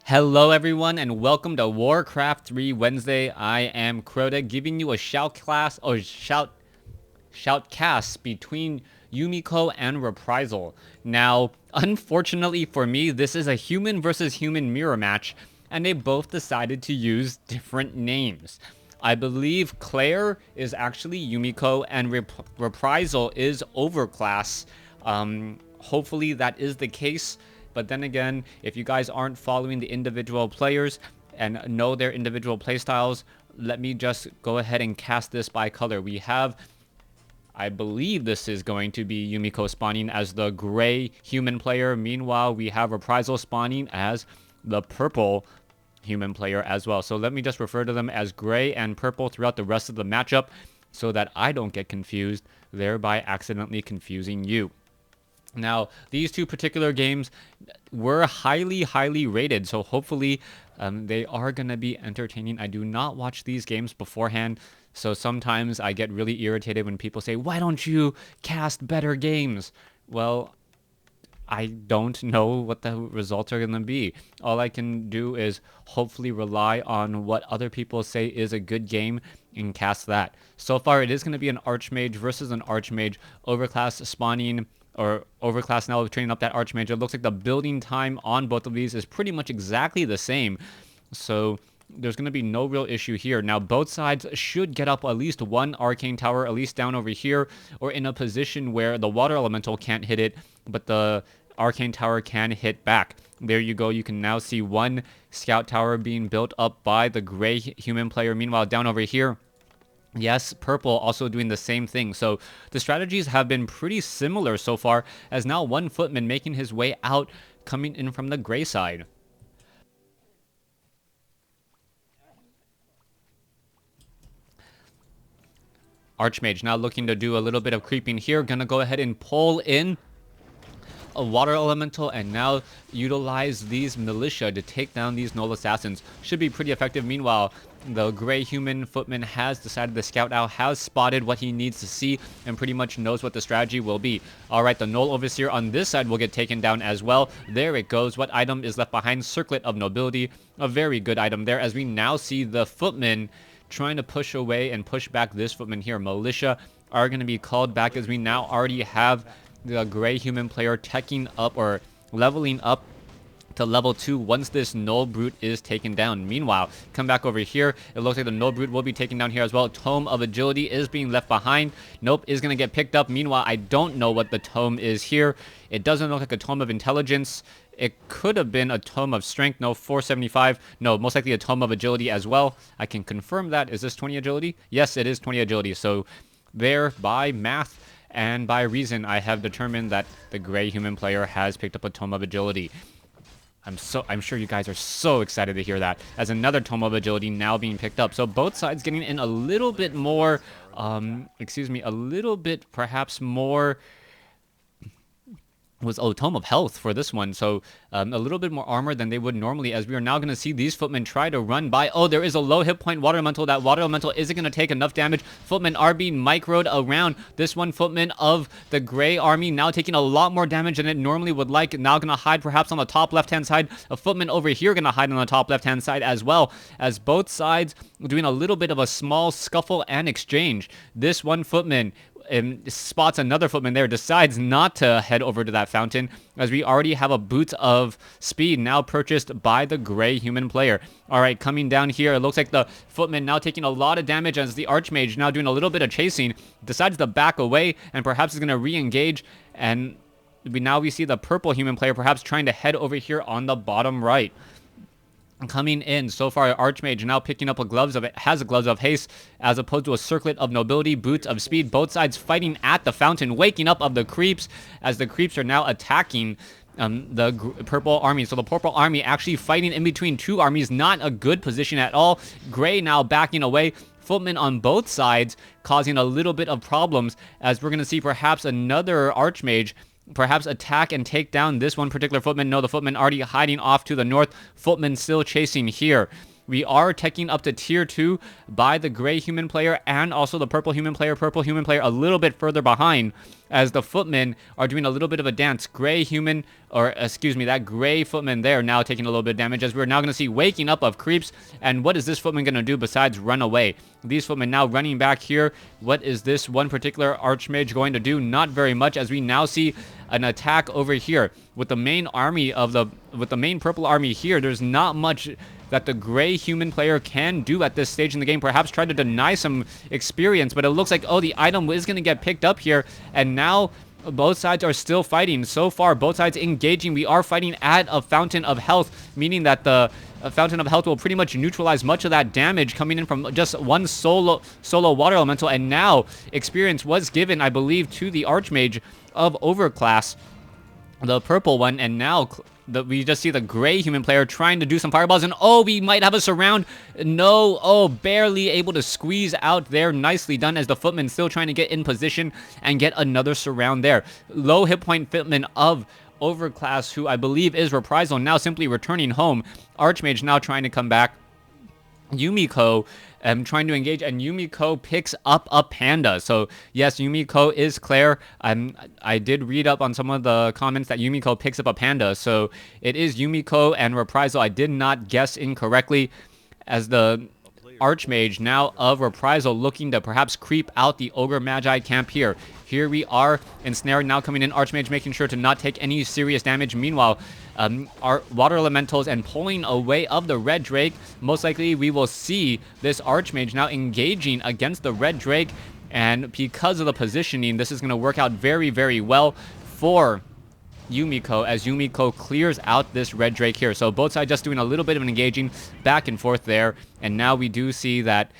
Hello everyone and welcome to Warcraft 3 Wednesday. I am Crota giving you a shoutcast between Yumiko and Reprisal. Now, unfortunately for me, this is a human versus human mirror match, and they both decided to use different names. I believe Claire is actually Yumiko and Reprisal is Overclass. Hopefully that is the case. But then again, if you guys aren't following the individual players and know their individual playstyles, let me just go ahead and cast this by color. We have, I believe this is going to be Yumiko spawning as the gray human player. Meanwhile, we have Reprisal spawning as the purple human player as well. So let me just refer to them as gray and purple throughout the rest of the matchup so that I don't get confused, thereby accidentally confusing you. Now, these two particular games were highly rated, so hopefully they are going to be entertaining. I do not watch these games beforehand, so sometimes I get really irritated when people say, why don't you cast better games? Well, I don't know what the results are going to be. All I can do is hopefully rely on what other people say is a good game and cast that. So far, it is going to be an Archmage versus an Archmage, Overclass spawning, or Overclass now training up that Archmage. It looks like the building time on both of these is pretty much exactly the same. So there's going to be no real issue here. Now, both sides should get up at least one Arcane Tower, at least down over here, or in a position where the Water Elemental can't hit it, but the Arcane Tower can hit back. There you go. You can now see one Scout Tower being built up by the gray human player. Meanwhile, down over here, yes, purple also doing the same thing. So the strategies have been pretty similar so far, as now one footman making his way out, coming in from the gray side. Archmage now looking to do a little bit of creeping here. Gonna go ahead and pull in a water elemental and now utilize these militia to take down these Null Assassins. Should be pretty effective. Meanwhile, the gray human footman has decided, the scout now has spotted what he needs to see and pretty much knows what the strategy will be. Alright, the Null Overseer on this side will get taken down as well. There it goes. What item is left behind? Circlet of Nobility. A very good item there, as we now see the footman trying to push away and push back this footman here. Militia are going to be called back, as we now already have the gray human player teching up or leveling up to level 2 once this Null Brute is taken down. Meanwhile, come back over here. It looks like the Null Brute will be taken down here as well. Tome of Agility is being left behind. Nope, is going to get picked up. Meanwhile, I don't know what the tome is here. It doesn't look like a Tome of Intelligence. It could have been a Tome of Strength. No, 475. No, most likely a Tome of Agility as well. I can confirm that. Is this 20 Agility? Yes, it is 20 Agility. So there, by math and by reason, I have determined that the gray human player has picked up a Tome of Agility. I'm sure you guys are so excited to hear that, as another Tome of Agility now being picked up. So both sides getting in a little bit more, a little bit perhaps more was Tome of Health for this one, so a little bit more armor than they would normally, as we are now going to see these footmen try to run by. Oh, there is a low hit point Water Elemental. That Water Elemental isn't going to take enough damage. Footmen are being microed around. This one footman of the gray army now taking a lot more damage than it normally would like. Now going to hide perhaps on the top left-hand side. A footman over here going to hide on the top left-hand side as well, as both sides doing a little bit of a small scuffle and exchange. This one footman spots another footman there, decides not to head over to that fountain, as we already have a boot of speed now purchased by the gray human player. Alright, coming down here, it looks like the footman now taking a lot of damage, as the Archmage now doing a little bit of chasing, decides to back away and perhaps is going to re-engage, and we see the purple human player perhaps trying to head over here on the bottom right. Coming in so far, Archmage now picking up a gloves of haste, as opposed to a circlet of nobility, boots of speed. Both sides fighting at the fountain, waking up of the creeps, as the creeps are now attacking the purple army. So the purple army actually fighting in between two armies, not a good position at all. Gray now backing away. Footmen on both sides causing a little bit of problems, as we're going to see perhaps another Archmage perhaps attack and take down this one particular footman. No, the footman already hiding off to the north. Footman still chasing here. We are teching up to tier 2 by the gray human player and also the purple human player. Purple human player a little bit further behind as the footmen are doing a little bit of a dance. Gray human, or excuse me, that gray footman there now taking a little bit of damage, as we're now going to see waking up of creeps. And what is this footman going to do besides run away? These footmen now running back here. What is this one particular archmage going to do? Not very much, as we now see an attack over here with the main army of the main purple army here. There's not much that the gray human player can do at this stage in the game. Perhaps try to deny some experience, but it looks like, oh, the item is going to get picked up here, and now both sides are still fighting. So far, both sides engaging. We are fighting at a fountain of health, meaning that the fountain of health will pretty much neutralize much of that damage coming in from just one solo water elemental. And now experience was given, I believe, to the archmage of overclass, the purple one, and now we just see the gray human player trying to do some fireballs, and oh, we might have a surround. No, oh, barely able to squeeze out there. Nicely done, as the footman still trying to get in position and get another surround there. Low hit point footman of overclass, who I believe is Reprisal, now simply returning home. Archmage now trying to come back. Yumiko trying to engage, and Yumiko picks up a panda. So yes, Yumiko is Claire. I did read up on some of the comments that Yumiko picks up a panda, so it is Yumiko and Reprisal. I did not guess incorrectly, as the archmage now of Reprisal looking to perhaps creep out the ogre magi camp here. Here we are, ensnared now coming in. Archmage making sure to not take any serious damage. Meanwhile, our water elementals and pulling away of the red drake. Most likely we will see this archmage now engaging against the red drake, and because of the positioning, this is going to work out very, very well for Yumiko, as Yumiko clears out this red drake here. So both sides just doing a little bit of an engaging back and forth there, and now we do see that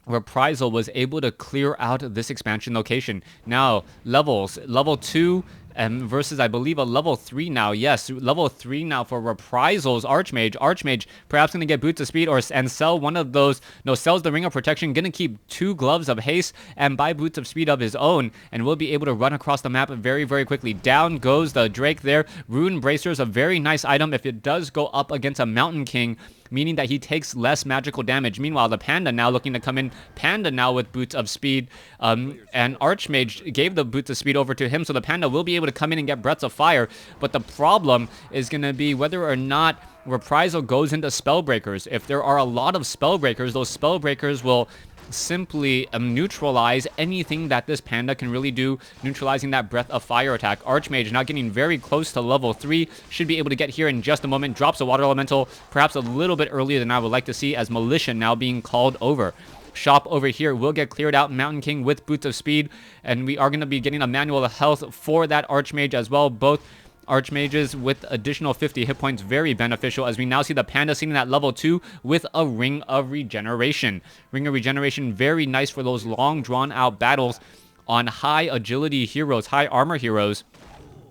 Reprisal was able to clear out this expansion location. Now, levels. Level 2 versus, I believe, a level 3 now. Yes, level 3 now for Reprisal's Archmage. Archmage perhaps going to get Boots of Speed and sell one of those. No, sells the Ring of Protection. Going to keep 2 Gloves of Haste and buy Boots of Speed of his own. And will be able to run across the map very, very quickly. Down goes the Drake there. Rune Bracers, a very nice item if it does go up against a Mountain King, meaning that he takes less magical damage. Meanwhile, the Panda now looking to come in. Panda now with Boots of Speed. And Archmage gave the Boots of Speed over to him, so the Panda will be able to come in and get Breaths of Fire. But the problem is going to be whether or not Reprisal goes into Spellbreakers. If there are a lot of Spellbreakers, those Spellbreakers will simply neutralize anything that this Panda can really do, neutralizing that Breath of Fire attack. Archmage now getting very close to level 3, should be able to get here in just a moment. Drops a Water Elemental, perhaps a little bit earlier than I would like to see, as Militia now being called over. Shop over here will get cleared out. Mountain King with Boots of Speed, and we are going to be getting a Manual of Health for that Archmage as well. Both Archmages with additional 50 hit points, very beneficial, as we now see the Panda sitting at level 2 with a Ring of Regeneration. Ring of Regeneration, very nice for those long drawn out battles on high agility heroes, high armor heroes,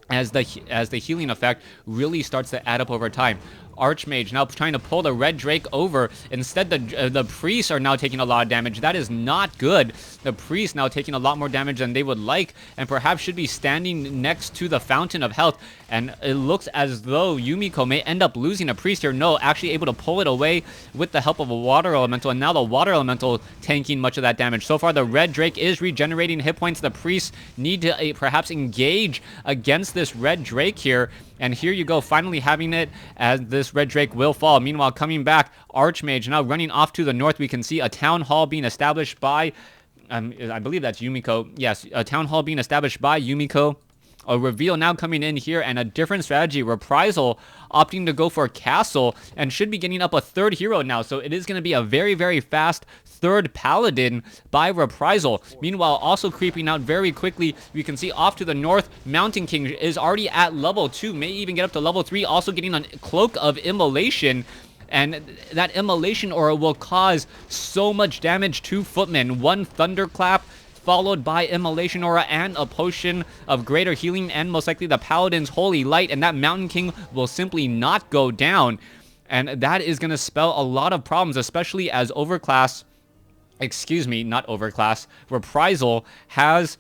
as the healing effect really starts to add up over time. Archmage now trying to pull the red drake over. Instead, the priests are now taking a lot of damage. That is not good. The priests now taking a lot more damage than they would like, and perhaps should be standing next to the fountain of health. And it looks as though Yumiko may end up losing a priest here. No, actually able to pull it away with the help of a water elemental, and now the water elemental tanking much of that damage. So far, the red drake is regenerating hit points. The priests need to perhaps engage against this red drake here. And here you go, finally having it, as this red drake will fall. Meanwhile, coming back, Archmage now running off to the north. We can see a town hall being established by, I believe that's Yumiko. Yes, a town hall being established by Yumiko. A reveal now coming in here, and a different strategy. Reprisal opting to go for Castle, and should be getting up a third hero now. So it is going to be a very, very fast third Paladin by Reprisal. Meanwhile, also creeping out very quickly, you can see off to the north, Mountain King is already at level 2, may even get up to level 3, also getting a Cloak of Immolation. And that Immolation aura will cause so much damage to Footmen. One Thunderclap, followed by Immolation Aura and a Potion of Greater Healing, and most likely the Paladin's Holy Light, and that Mountain King will simply not go down. And that is going to spell a lot of problems, especially as Reprisal has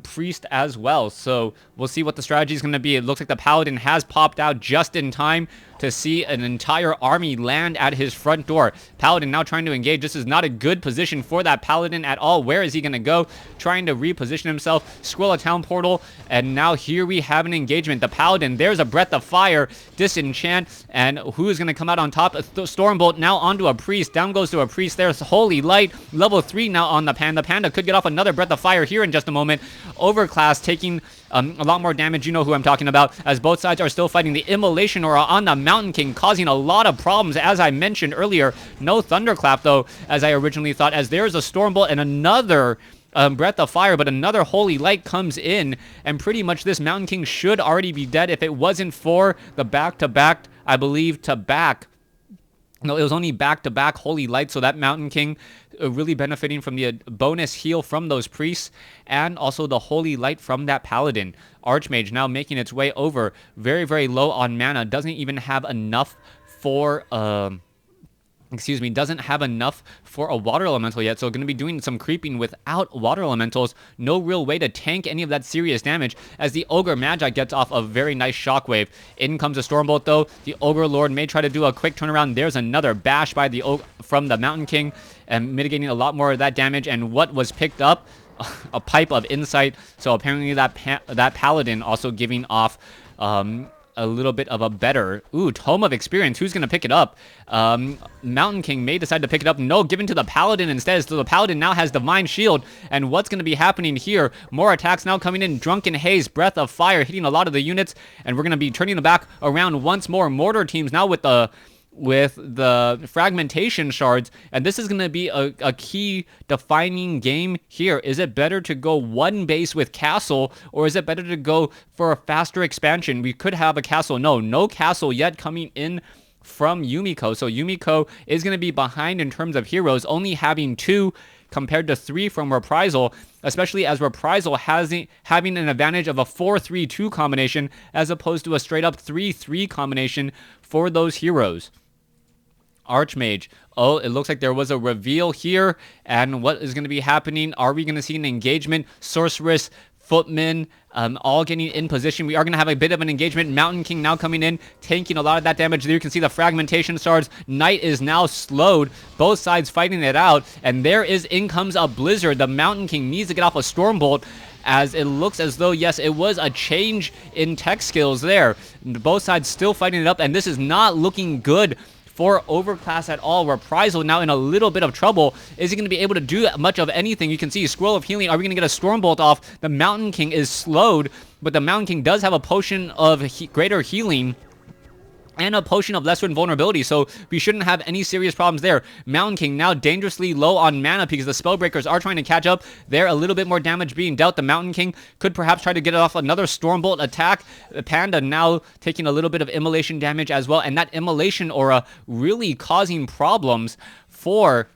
Priest as well. So We'll see what the strategy is going to be. It looks like the Paladin has popped out just in time to see an entire army land at his front door. Paladin now trying to engage. This is not a good position for that Paladin at all. Where is he going to go? Trying to reposition himself. Scroll a town portal. And now here we have an engagement. The Paladin, there's a Breath of Fire. Disenchant. And who is going to come out on top? Stormbolt now onto a Priest. Down goes to a Priest. There's Holy Light. Level 3 now on the Panda. Panda could get off another Breath of Fire here in just a moment. Overclass taking a lot more damage. You know who I'm talking about, as both sides are still fighting. The Immolation Aura on the Mountain King causing a lot of problems, as I mentioned earlier. No Thunderclap, though, as I originally thought, as there's a Stormbolt and another Breath of Fire, but another Holy Light comes in, and pretty much this Mountain King should already be dead if it wasn't for the back-to-back, I believe, to back. No, it was only back-to-back Holy Light, so that Mountain King really benefiting from the bonus heal from those priests, and also the Holy Light from that Paladin. Archmage now making its way over, very, very low on mana, doesn't even have enough for doesn't have enough for a water elemental yet, so going to be doing some creeping without water elementals. No real way to tank any of that serious damage, as the Ogre Magi gets off a very nice shockwave. In comes a Stormbolt, though. The Ogre Lord may try to do a quick turnaround. There's another bash by the from the Mountain King, and mitigating a lot more of that damage. And what was picked up? A Pipe of Insight. So apparently that Paladin also giving off a little bit of a better... Ooh, Tome of Experience. Who's going to pick it up? Mountain King may decide to pick it up. No, given to the Paladin instead. So the Paladin now has Divine Shield. And what's going to be happening here? More attacks now coming in. Drunken Haze, Breath of Fire, hitting a lot of the units. And we're going to be turning them back around once more. Mortar teams now with the fragmentation shards, and this is going to be a key defining game here. Is it better to go one base with castle, or is it better to go for a faster expansion? We could have a castle. No castle yet coming in from Yumiko, so Yumiko is going to be behind in terms of heroes, only having 2 compared to 3 from Reprisal, especially as Reprisal having an advantage of a 4-3-2 combination as opposed to a straight up 3-3 combination for those heroes. Archmage. Oh, it looks like there was a reveal here. And what is going to be happening? Are we going to see an engagement? Sorceress, Footman, all getting in position. We are going to have a bit of an engagement. Mountain King now coming in, tanking a lot of that damage. There you can see the fragmentation shards. Knight is now slowed. Both sides fighting it out. And in comes a Blizzard. The Mountain King needs to get off a Stormbolt, as it looks as though, yes, it was a change in tech skills there. Both sides still fighting it up, and this is not looking good for Overclass at all. Reprisal now in a little bit of trouble. Is he going to be able to do much of anything? You can see Scroll of Healing. Are we going to get a Stormbolt off? The Mountain King is slowed, but the Mountain King does have a potion of greater healing and a potion of lesser invulnerability, so we shouldn't have any serious problems there. Mountain King now dangerously low on mana because the Spellbreakers are trying to catch up. There, a little bit more damage being dealt. The Mountain King could perhaps try to get off another Stormbolt attack. Panda now taking a little bit of immolation damage as well, and that immolation aura really causing problems for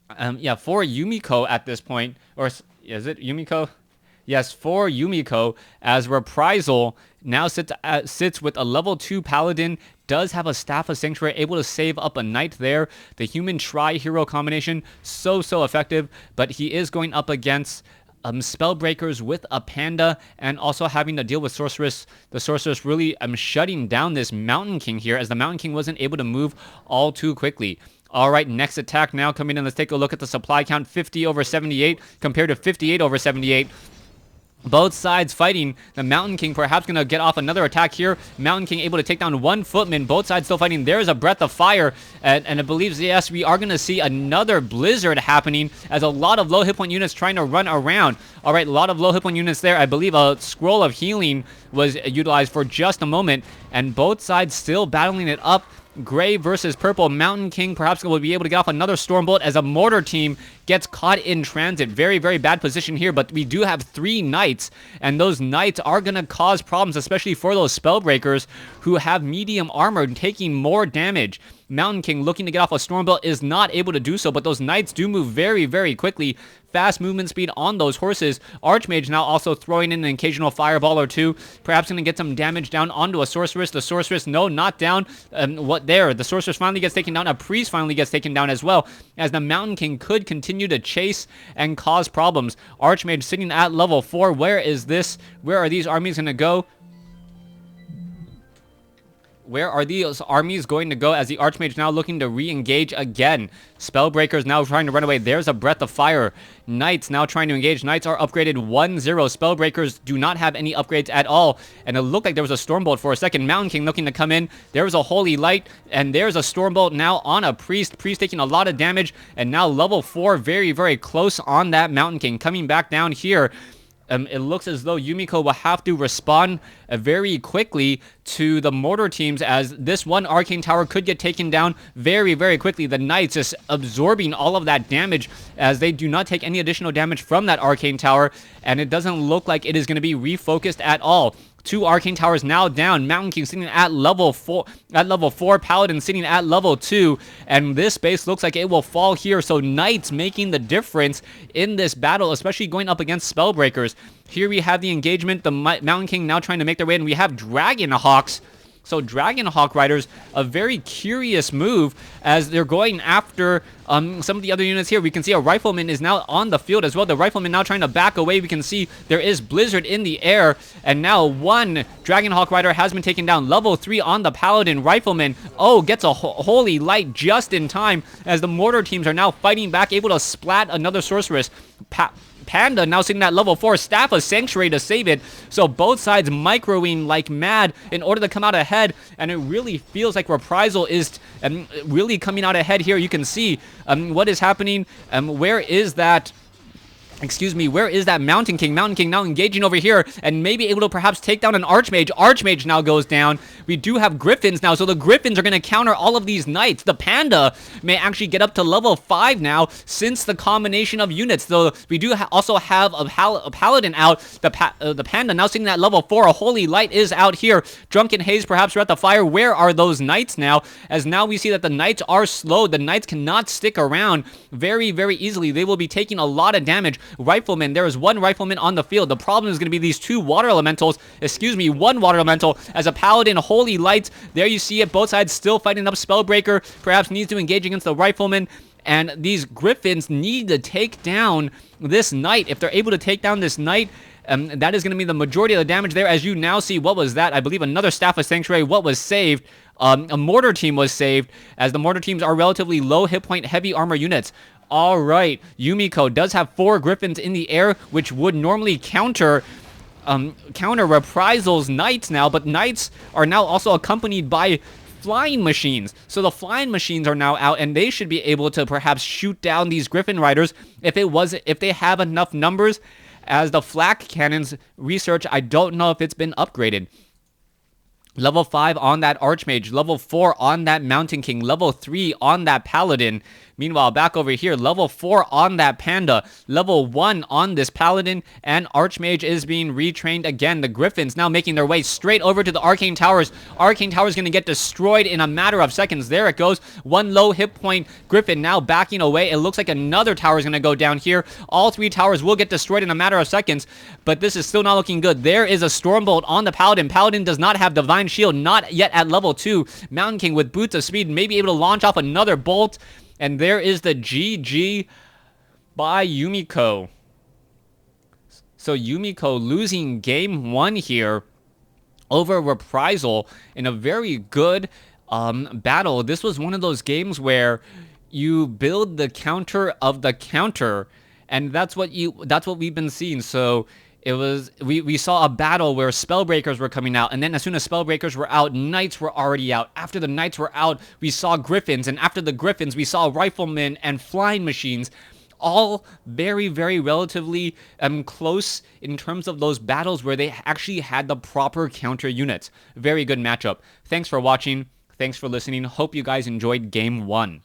Yumiko at this point. Or is it Yumiko? Yes, for Yumiko, as Reprisal now sits with a level 2 Paladin, does have a Staff of Sanctuary, able to save up a Knight there. The Human Tri-Hero combination, so effective, but he is going up against Spellbreakers with a Panda, and also having to deal with Sorceress. The Sorceress really shutting down this Mountain King here, as the Mountain King wasn't able to move all too quickly. All right, next attack now coming in. Let's take a look at the supply count. 50 over 78 compared to 58 over 78. Both sides fighting. The Mountain King perhaps going to get off another attack here. Mountain King able to take down 1 Footman. Both sides still fighting. There's a Breath of Fire. And it believes, yes, we are going to see another Blizzard happening, as a lot of low hit point units trying to run around. All right, a lot of low hit point units there. I believe a Scroll of Healing was utilized for just a moment. And both sides still battling it up. Gray versus purple. Mountain King perhaps will be able to get off another Stormbolt, as a Mortar team gets caught in transit. Very, very bad position here, but we do have 3 Knights, and those Knights are going to cause problems, especially for those Spellbreakers who have medium armor taking more damage. Mountain King looking to get off a Stormbolt is not able to do so, but those Knights do move very, very quickly. Fast movement speed on those horses. Archmage now also throwing in an occasional fireball or two. Perhaps going to get some damage down onto a Sorceress. The Sorceress, no, not down. The Sorceress finally gets taken down. A Priest finally gets taken down as well, as the Mountain King could continue to chase and cause problems. Archmage sitting at level 4. Where is this? Where are these armies going to go? Where are these armies going to go as the Archmage now looking to re-engage again? Spellbreakers now trying to run away. There's a Breath of Fire. Knights now trying to engage. Knights are upgraded 1-0. Spellbreakers do not have any upgrades at all. And it looked like there was a Stormbolt for a second. Mountain King looking to come in. There was a Holy Light. And there's a Stormbolt now on a Priest. Priest taking a lot of damage. And now level 4 very, very close on that Mountain King. Coming back down here. It looks as though Yumiko will have to respond very quickly to the mortar teams, as this one Arcane Tower could get taken down very, very quickly. The Knights just absorbing all of that damage, as they do not take any additional damage from that Arcane Tower, and it doesn't look like it is going to be refocused at all. 2 Arcane Towers now down. Mountain King sitting at level 4. Paladin sitting at level 2. And this base looks like it will fall here. So Knights making the difference in this battle, especially going up against Spellbreakers. Here we have the engagement. The Mountain King now trying to make their way in. We have Dragon Hawks. So Dragon Hawk Riders, a very curious move as they're going after some of the other units here. We can see a Rifleman is now on the field as well. The Rifleman now trying to back away. We can see there is Blizzard in the air. And now one Dragon Hawk Rider has been taken down. Level 3 on the Paladin. Rifleman, gets a Holy Light just in time as the mortar teams are now fighting back, able to splat another Sorceress. Panda now sitting at level 4, Staff of Sanctuary to save it. So both sides microing like mad in order to come out ahead, and it really feels like Reprisal is really coming out ahead here. You can see what is happening. Where is that Mountain King? Mountain King now engaging over here and maybe able to perhaps take down an Archmage. Archmage now goes down. We do have Griffins now, so the Griffins are going to counter all of these Knights. The Panda may actually get up to level 5 now since the combination of units, though we do also have a Paladin out. The Panda now sitting at level 4. A Holy Light is out here. Drunken Haze perhaps are at the fire. Where are those Knights now? As now we see that the Knights are slowed. The Knights cannot stick around very, very easily. They will be taking a lot of damage. Rifleman, there is one Rifleman on the field. The problem is going to be these 2 water elementals, one water elemental as a Paladin. Holy Lights, there you see it, both sides still fighting up. Spellbreaker perhaps needs to engage against the Rifleman, and these Griffins need to take down this Knight. If they're able to take down this Knight, that is going to be the majority of the damage there. As you now see, what was that? I believe another Staff of Sanctuary. What was saved? A mortar team was saved, as the mortar teams are relatively low hit point, heavy armor units. All right, Yumiko does have 4 Griffins in the air, which would normally counter Reprisal's Knights now, but Knights are now also accompanied by flying machines. So the flying machines are now out, and they should be able to perhaps shoot down these Griffin Riders if they have enough numbers. As the flak cannons research, I don't know if it's been upgraded. Level 5 on that Archmage, level 4 on that Mountain King, level 3 on that Paladin. Meanwhile, back over here, level 4 on that Panda, level 1 on this Paladin, and Archmage is being retrained again. The Griffins now making their way straight over to the Arcane Towers. Arcane Towers going to get destroyed in a matter of seconds. There it goes. One low hit point Griffin now backing away. It looks like another tower is going to go down here. All 3 towers will get destroyed in a matter of seconds, but this is still not looking good. There is a Stormbolt on the Paladin. Paladin does not have Divine Shield, not yet at level 2. Mountain King with Boots of Speed may be able to launch off another bolt. And there is the GG by Yumiko. So Yumiko losing game 1 here over Reprisal in a very good battle. This was one of those games where you build the counter of the counter, and that's what we've been seeing. So we saw a battle where Spellbreakers were coming out, and then as soon as Spellbreakers were out, Knights were already out. After the Knights were out, we saw Griffins, and after the Griffins, we saw Riflemen and Flying Machines. All very, very relatively close in terms of those battles where they actually had the proper counter units. Very good matchup. Thanks for watching. Thanks for listening. Hope you guys enjoyed game 1.